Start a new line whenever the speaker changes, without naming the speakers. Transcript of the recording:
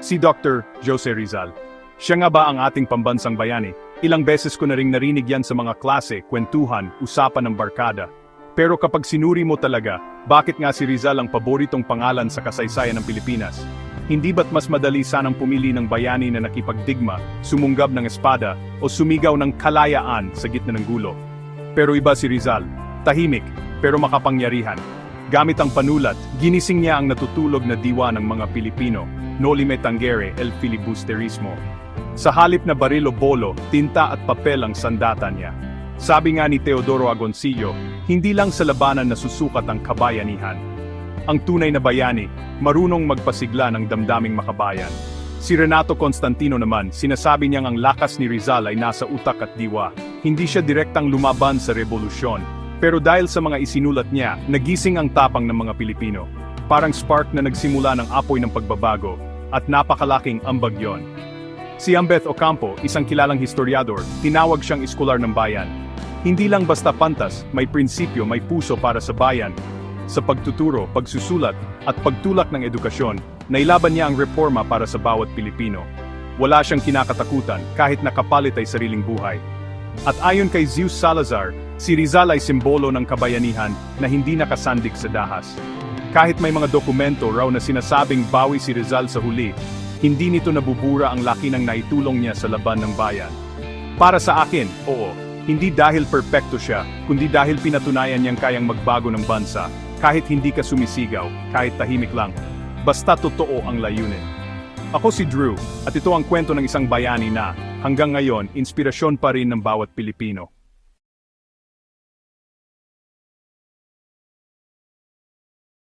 Si Dr. Jose Rizal. Siya nga ba ang ating pambansang bayani? Ilang beses ko na ring narinig yan sa mga klase, kwentuhan, usapan ng barkada. Pero kapag sinuri mo talaga, bakit nga si Rizal ang paboritong pangalan sa kasaysayan ng Pilipinas? Hindi ba't mas madali sanang pumili ng bayani na nakipagdigma, sumunggab ng espada, o sumigaw ng kalayaan sa gitna ng gulo? Pero iba si Rizal, tahimik, pero makapangyarihan. Gamit ang panulat, ginising niya ang natutulog na diwa ng mga Pilipino, noli me tangere el filibusterismo. Sa halip na baril o bolo, tinta at papel ang sandata niya. Sabi nga ni Teodoro Agoncillo, hindi lang sa labanan nasusukat ang kabayanihan. Ang tunay na bayani, marunong magpasigla ng damdaming makabayan. Si Renato Constantino naman, sinasabi niyang ang lakas ni Rizal ay nasa utak at diwa. Hindi siya direktang lumaban sa rebolusyon. Pero dahil sa mga isinulat niya, nagising ang tapang ng mga Pilipino. Parang spark na nagsimula ng apoy ng pagbabago, at napakalaking ambag yon. Si Ambeth Ocampo, isang kilalang historiador, tinawag siyang iskolar ng bayan. Hindi lang basta pantas, may prinsipyo, may puso para sa bayan. Sa pagtuturo, pagsusulat, at pagtulak ng edukasyon, nailaban niya ang reforma para sa bawat Pilipino. Wala siyang kinakatakutan, kahit nakapalit ay sariling buhay. At ayon kay Zeus Salazar, si Rizal ay simbolo ng kabayanihan na hindi nakasandik sa dahas. Kahit may mga dokumento raw na sinasabing bawi si Rizal sa huli, hindi nito nabubura ang laki ng naitulong niya sa laban ng bayan. Para sa akin, oo, hindi dahil perpekto siya, kundi dahil pinatunayan niyang kayang magbago ng bansa, kahit hindi ka sumisigaw, kahit tahimik lang. Basta totoo ang layunin. Ako si Drew, at ito ang kwento ng isang bayani na, hanggang ngayon, inspirasyon pa rin ng bawat Pilipino.